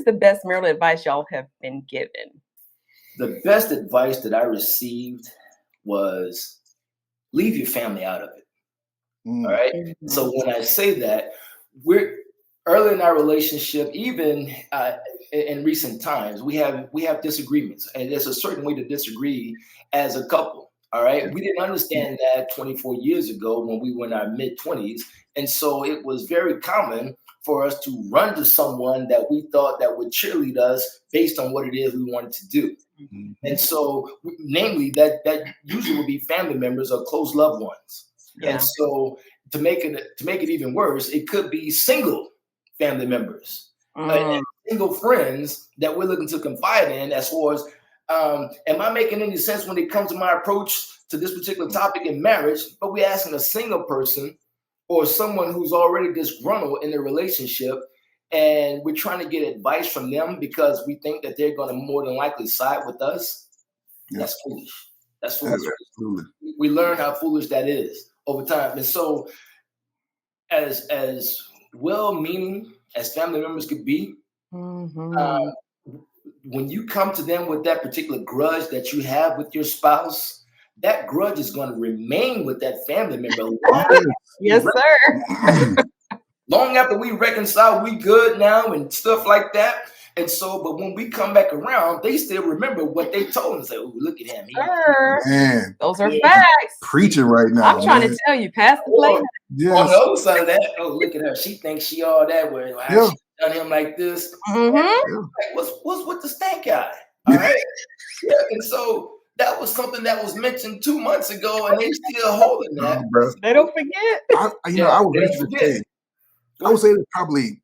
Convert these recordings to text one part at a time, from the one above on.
the best marital advice y'all have been given? The best advice that I received was leave your family out of it. All right. Mm-hmm. So when I say that, we're early in our relationship, even in recent times, we have disagreements, and there's a certain way to disagree as a couple. All right. We didn't understand that 24 years ago when we were in our mid-20s. And so it was very common for us to run to someone that we thought that would cheerlead us based on what it is we wanted to do. Mm-hmm. And so, namely, that usually would be family members or close loved ones. Yeah. And so to make it even worse, it could be single family members, and single friends that we're looking to confide in as far as, am I making any sense when it comes to my approach to this particular topic in marriage? But we're asking a single person or someone who's already disgruntled in their relationship, and we're trying to get advice from them because we think that they're going to more than likely side with us. Yeah. That's foolish. That's foolish. Absolutely. We learn how foolish that is over time. And so as well-meaning as family members could be, when you come to them with that particular grudge that you have with your spouse, that grudge is going to remain with that family member long. Yes, sir. Long after we reconcile, we good now and stuff like that. And so, but when we come back around, they still remember what they told them. Say, "Oh, look at him, man, those are facts." Preaching right now. I'm trying to tell you, pass the plate. Yes. On the other side of that, oh, look at her. She thinks she all that way. How she done him like this? Like, what's with the stank eye? All right. Yeah. And so that was something that was mentioned 2 months ago, and they still holding that. Bro. They don't forget. I would say that probably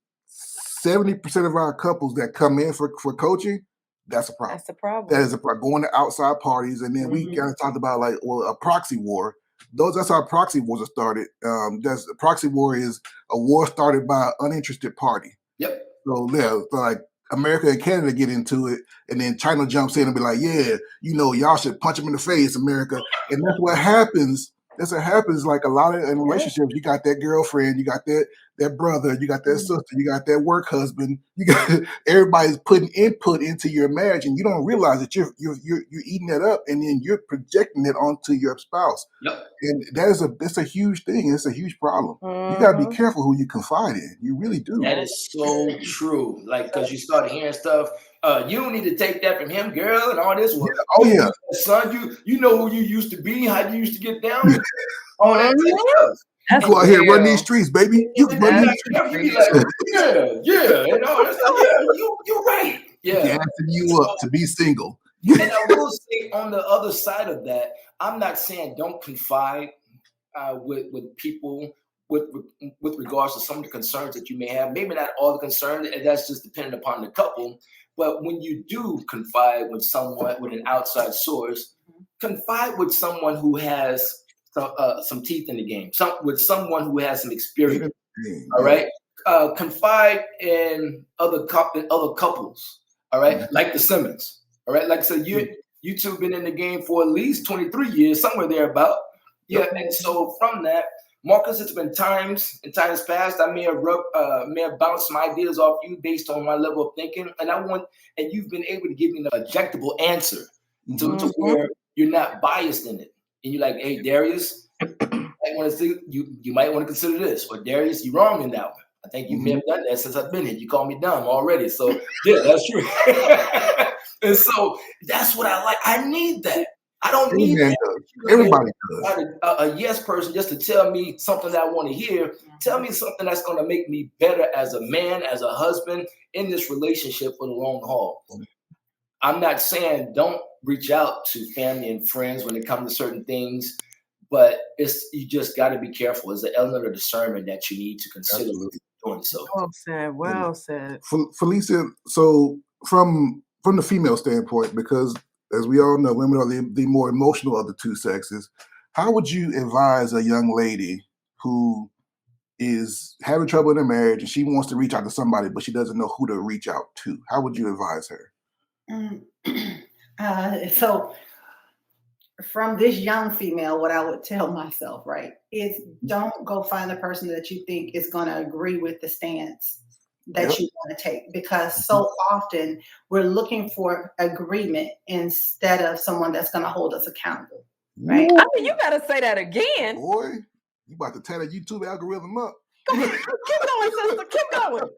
70% of our couples that come in for coaching, that's a problem. That's a problem. That is a problem. Going to outside parties, and then we kind of talked about a proxy war. That's how proxy wars are started. A proxy war is a war started by an uninterested party. Yep. So like America and Canada get into it, and then China jumps in and be like, "Yeah, y'all should punch them in the face, America." And that's what happens. That's what happens. Like a lot of in relationships, you got that girlfriend, you got that brother, you got that sister, you got that work husband. You got everybody's putting input into your marriage, and you don't realize that you're eating that up, and then you're projecting it onto your spouse. Yep. And that's a huge thing. It's a huge problem. You got to be careful who you confide in. You really do. That is so true. Like, because you start hearing stuff. You don't need to take that from him, girl, and all this. Son, you know who you used to be, how you used to get down. All that stuff. Go out here, run these streets, baby. You can run these streets. You be like, yeah, and all that stuff. Yeah, you're right. Yeah, gassing you up to be single. And I will say, on the other side of that, I'm not saying don't confide with people with regards to some of the concerns that you may have. Maybe not all the concerns, and that's just dependent upon the couple. But when you do confide with someone, with an outside source, confide with someone who has some teeth in the game, with someone who has some experience. All right, confide in other couples. All right, like the Simmons. All right, like I said, you two have been in the game for at least 23 years, somewhere thereabout. Yeah, and so from that, Marcus, it's been times past I may have bounced some ideas off you based on my level of thinking, and you've been able to give me an objectable answer to where you're not biased in it, and you're like, "Hey, Darius, you might want to consider this," or "Darius, you're wrong in that one. I think you may have done that since I've been here. You called me dumb already, so yeah, that's true." And so that's what I like. I need that. I don't need everybody does. A yes person just to tell me something that I want to hear. Tell me something that's going to make me better as a man, as a husband in this relationship for the long haul. I'm not saying don't reach out to family and friends when it comes to certain things, but you just got to be careful. There's an element of discernment that you need to consider doing so. Well said. Felicia, so from the female standpoint, because as we all know, women are the more emotional of the two sexes. How would you advise a young lady who is having trouble in her marriage and she wants to reach out to somebody, but she doesn't know who to reach out to? How would you advise her? So from this young female, what I would tell myself, right, is don't go find a person that you think is going to agree with the stance that Yep. you want to take, because so often we're looking for agreement instead of someone that's going to hold us accountable, right? I mean, you better say that again. Boy, you about to tear that YouTube algorithm up. Keep going, sister. Keep going.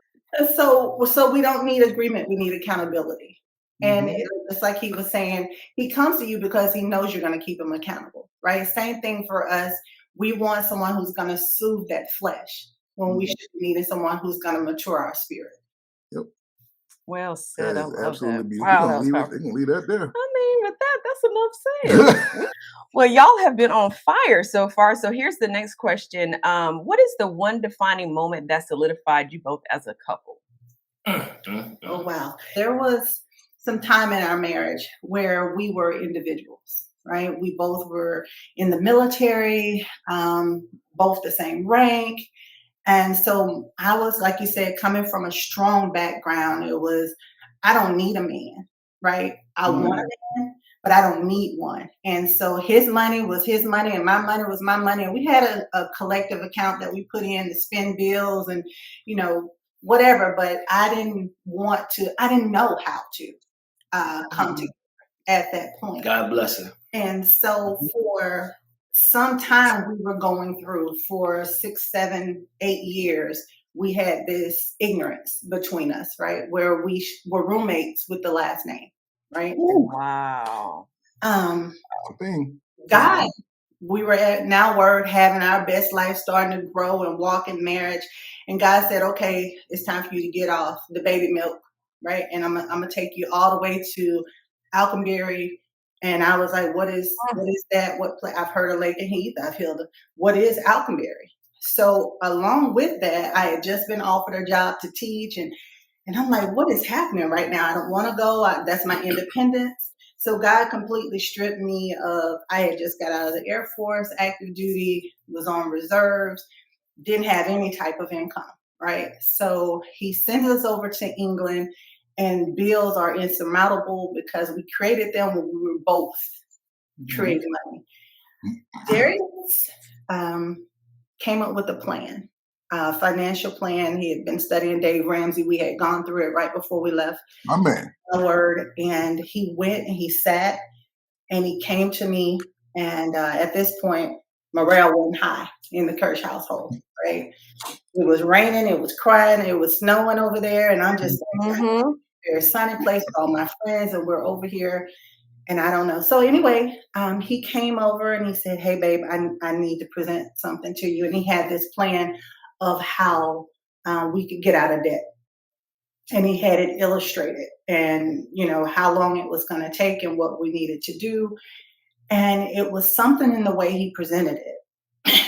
So we don't need agreement. We need accountability. And Mhm. it's like he was saying, he comes to you because he knows you're going to keep him accountable, right? Same thing for us. We want someone who's going to soothe that flesh when we should be needing someone who's going to mature our spirit. Yep. Well said. That I is love absolutely that. beautiful. Wow, They're that was gonna powerful. leave that there. I mean, with that, that's enough said. Well, y'all have been on fire so far. So here's the next question. What is the one defining moment that solidified you both as a couple? Oh, wow. There was some time in our marriage where we were individuals, right? We both were in the military, both the same rank. And so I was, like you said, coming from a strong background. It was, I don't need a man, right? I want a man, but I don't need one. And so his money was his money and my money was my money. And we had a collective account that we put in to spend bills and, whatever. But I didn't know how to come together at that point. God bless her. And so for some time we were going through, for 6, 7, 8 years, we had this ignorance between us, right? Where we were roommates with the last name, right? Wow. Thing. God, we were at Now Word, having our best life, starting to grow and walk in marriage. And God said, okay, it's time for you to get off the baby milk, right? And I'm gonna take you all the way to Alconbury. And I was like, what is that? I've heard of Lake and Heath, I've heard of, what is Alconbury? So along with that, I had just been offered a job to teach, and I'm like, what is happening right now? I don't want to go. That's my independence. So God completely stripped me of, I had just got out of the Air Force, active duty, was on reserves, didn't have any type of income, right? So he sent us over to England, and bills are insurmountable because we created them when we were both creating money. Darius came up with a plan, financial plan. He had been studying Dave Ramsey. We had gone through it right before we left. My man. Word, and he went and he sat and he came to me, and at this point morale wasn't high in the Kirsch household, right? It was raining, it was crying, it was snowing over there, and I'm just very sunny place with all my friends, and we're over here, and I don't know. So anyway, he came over and he said, hey babe, I need to present something to you. And he had this plan of how we could get out of debt. And he had it illustrated, and how long it was going to take and what we needed to do. And it was something in the way he presented it,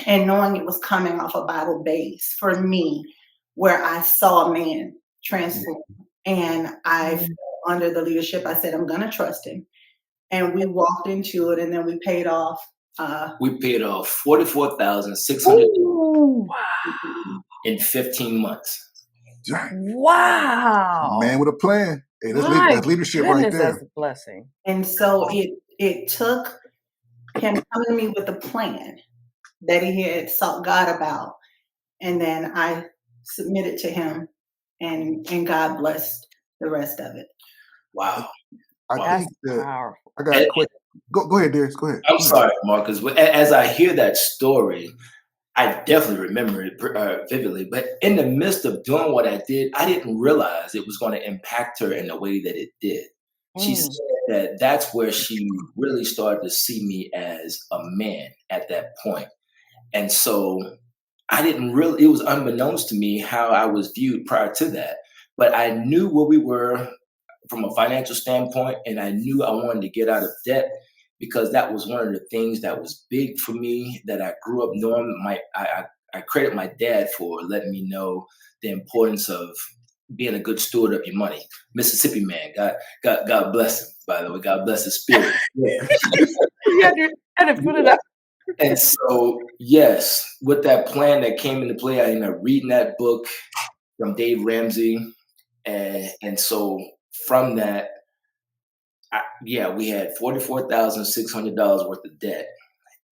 and knowing it was coming off a Bible base for me, where I saw a man transform. And I felt under the leadership, I said, I'm going to trust him. And we walked into it, and then we paid off. We paid off $44,600 in 15 months. Wow. Man with a plan. Hey, that's leadership right there. That's a blessing. And so it took him coming to me with a plan that he had sought God about. And then I submitted to him, and God blessed the rest of it. Wow. I think that powerful. I got a quick. Go ahead, Darius. Go ahead. I'm sorry, Marcus. As I hear that story, I definitely remember it vividly. But in the midst of doing what I did, I didn't realize it was going to impact her in the way that it did. She said that that's where she really started to see me as a man at that point. And so I didn't really, it was unbeknownst to me how I was viewed prior to that. But I knew where we were from a financial standpoint, and I knew I wanted to get out of debt, because that was one of the things that was big for me that I grew up knowing. I credit my dad for letting me know the importance of being a good steward of your money. Mississippi man, God bless him, by the way. God bless his spirit. Yeah. You had to put it up. And so, yes, with that plan that came into play, I ended up reading that book from Dave Ramsey. And so from that, we had $44,600 worth of debt,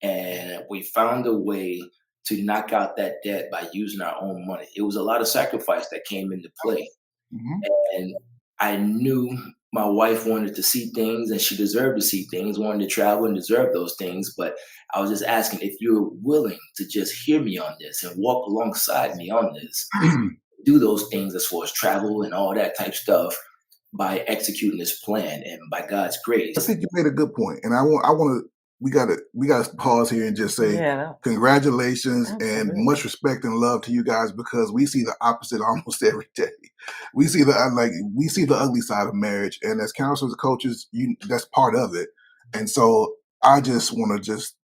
and we found a way to knock out that debt by using our own money. It was a lot of sacrifice that came into play. Mhm. And I knew my wife wanted to see things and she deserved to see things, wanted to travel and deserved those things. But I was just asking if you're willing to just hear me on this and walk alongside me on this, do those things as far as travel and all that type stuff by executing this plan and by God's I grace. think you made a good point, and I want to. We gotta pause here and just say Yeah. congratulations and Absolutely. much respect and love to you guys, because we see the opposite almost every day. We see we see the ugly side of marriage, and as counselors and coaches, that's part of it. And so I just want to just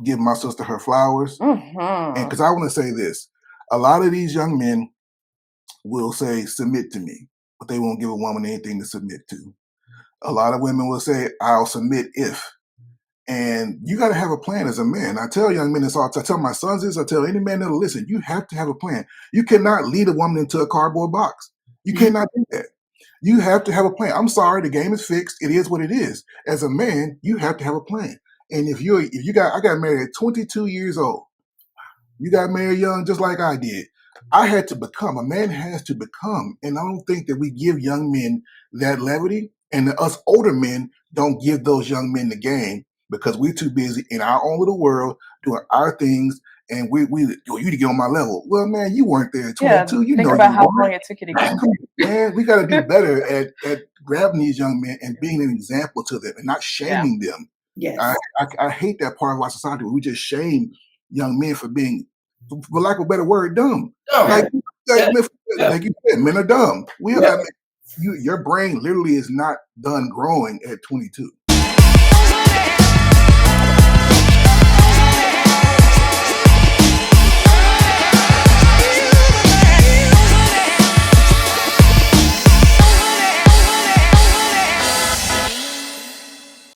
give my sister her flowers, and Mhm. because I want to say this, a lot of these young men will say submit to me, but they won't give a woman anything to submit to. A lot of women will say I'll submit if. And you got to have a plan as a man. I tell young men this all. I tell my sons this. I tell any man that'll listen. You have to have a plan. You cannot lead a woman into a cardboard box. You cannot do that. You have to have a plan. I'm sorry, the game is fixed. It is what it is. As a man, you have to have a plan. And I got married at 22 years old. You got married young, just like I did. I had to become. A man has to become. And I don't think that we give young men that levity. And us older men don't give those young men the game, because we're too busy in our own little world doing our things. And you need to get on my level. Well, man, you weren't there at Yeah. 22. You Think know about you how weren't. long it took you to get Come on, man, we got to do better at grabbing these young men and being an example to them and not shaming them. Yes. I hate that part of our society where we just shame young men for being, for lack of a better word, dumb. Oh, Like yeah. you said, men are dumb. Yeah. Your brain literally is not done growing at 22.